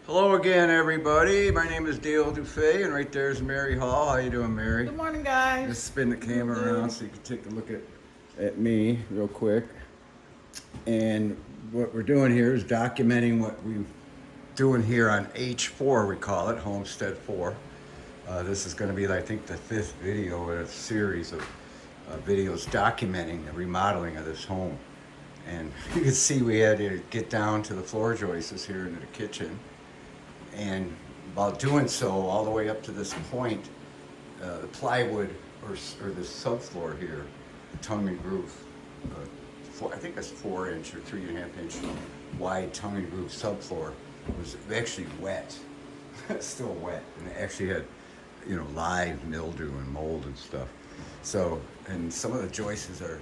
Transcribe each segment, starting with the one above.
Hello again, everybody. My name is Dale DuFay, and right there's Mary Hall. How you doing, Mary? Good morning, guys. Just spin the Doing camera around good. so you can take a look at me real quick. And what we're doing here is documenting what we're doing here on H4, we call it, Homestead 4. This is going to be, I think, the fifth video in a series of videos documenting the remodeling of this home. And you can see we had to get down to the floor joists here into the kitchen. And while doing so, all the way up to this point, the plywood or the subfloor here, the tongue and groove, I think that's 4 inch or 3.5 inch wide tongue and groove subfloor was actually wet, still wet, and it actually had, live mildew and mold and stuff. So, and some of the joists are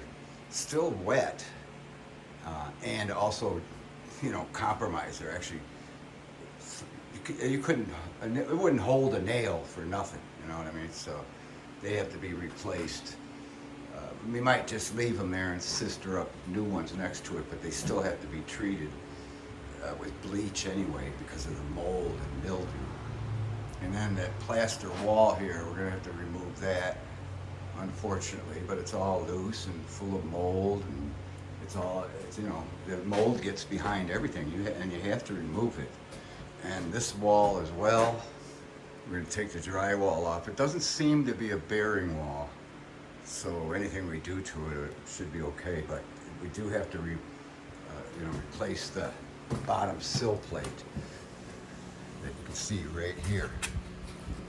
still wet, and also, compromised. They're actually you couldn't, it wouldn't hold a nail for nothing, you know what I mean? So they have to be replaced. We might just leave them there and sister up new ones next to it, but they still have to be treated with bleach anyway because of the mold and mildew. And then that plaster wall here, we're gonna have to remove that, unfortunately, but it's all loose and full of mold, and the mold gets behind everything, and you have to remove it. And this wall as well, we're going to take the drywall off. It doesn't seem to be a bearing wall, so anything we do to it should be okay. But we do have to replace the bottom sill plate that you can see right here.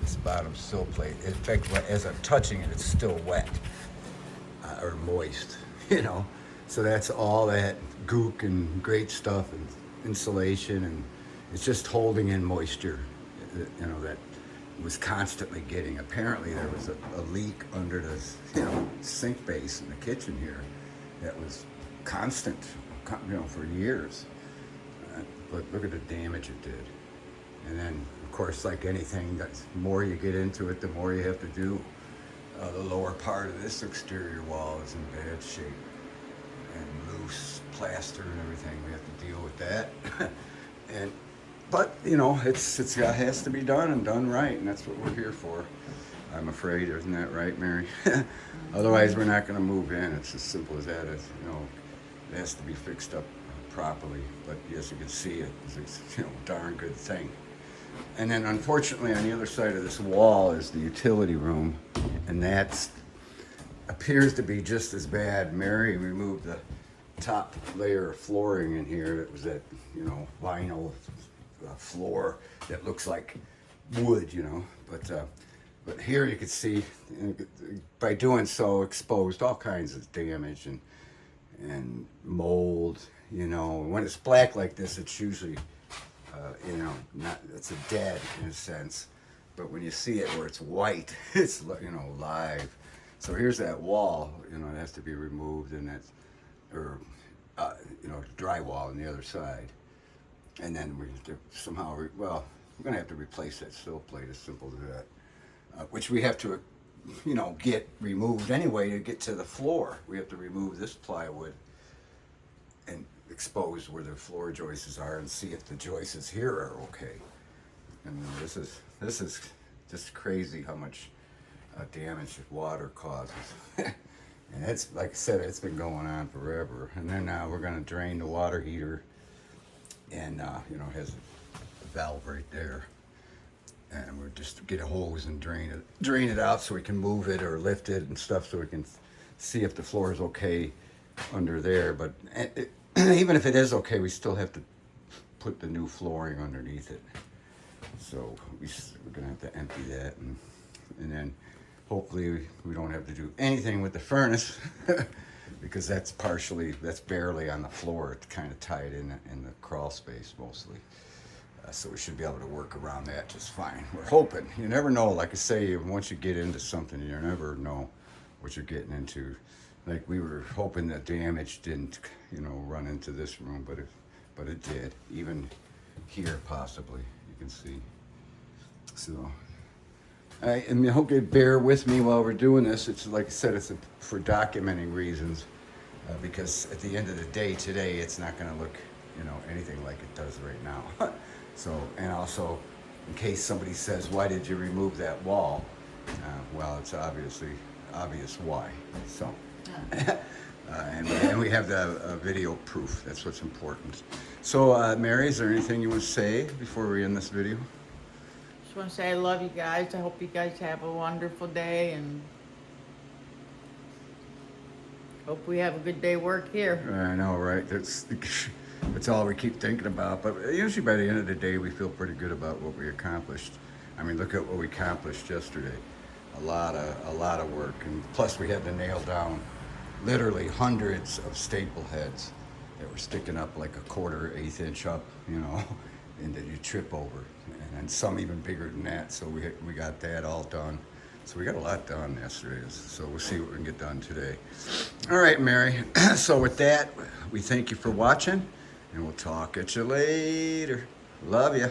This bottom sill plate. In fact, as I'm touching it, it's still wet or moist, So that's all that gook and great stuff and insulation, and it's just holding in moisture, that was constantly getting. Apparently there was a leak under the, sink base in the kitchen here that was constant, for years. But look at the damage it did. And then, of course, like anything, the more you get into it, the more you have to do. The lower part of this exterior wall is in bad shape and loose plaster and everything. We have to deal with that. But it has to be done and done right, and that's what we're here for. I'm afraid, isn't that right, Mary? Otherwise, we're not going to move in. It's as simple as that. It has to be fixed up properly. But as you can see, it's a darn good thing. And then, unfortunately, on the other side of this wall is the utility room, and that appears to be just as bad. Mary removed the top layer of flooring in here. It was that vinyl floor that looks like wood, but here you can see, by doing so, exposed all kinds of damage and mold. When it's black like this, it's usually it's a dead in a sense, but when you see it where it's white, it's live. So here's that wall, it has to be removed, and that's drywall on the other side. And then we're going to have to replace that sill plate, as simple as that, which we have to, get removed anyway to get to the floor. We have to remove this plywood and expose where the floor joists are and see if the joists here are okay. And this is just crazy how much damage water causes. And it's, like I said, it's been going on forever. And then now we're going to drain the water heater. And it has a valve right there, and we're just get a hose and drain it out so we can move it or lift it and stuff, so we can see if the floor is okay under there. But even if it is okay, we still have to put the new flooring underneath it. So we're gonna have to empty that, and then hopefully we don't have to do anything with the furnace. Because that's barely on the floor. It's kind of tied in the crawl space mostly. So we should be able to work around that just fine. We're hoping. You never know. Like I say, once you get into something, you never know what you're getting into. Like we were hoping that damage didn't, run into this room, but it did. Even here, possibly, you can see. So, and I hope you bear with me while we're doing this. It's like I said, it's for documenting reasons. Because at the end of the day today, it's not going to look, anything like it does right now. So, and also, in case somebody says, why did you remove that wall? Well, it's obvious why. So, and we have the video proof. That's what's important. So, Mary, is there anything you want to say before we end this video? Just want to say I love you guys. I hope you guys have a wonderful day, and hope we have a good day work here. I know, right? That's all we keep thinking about. But usually by the end of the day, we feel pretty good about what we accomplished. I mean, look at what we accomplished yesterday. A lot of work, and plus we had to nail down literally hundreds of staple heads that were sticking up like a quarter, eighth inch up, you know, and that you trip over, and some even bigger than that. So we got that all done. So we got a lot done yesterday. So we'll see what we can get done today. All right, Mary. So with that, we thank you for watching, and we'll talk at you later. Love you.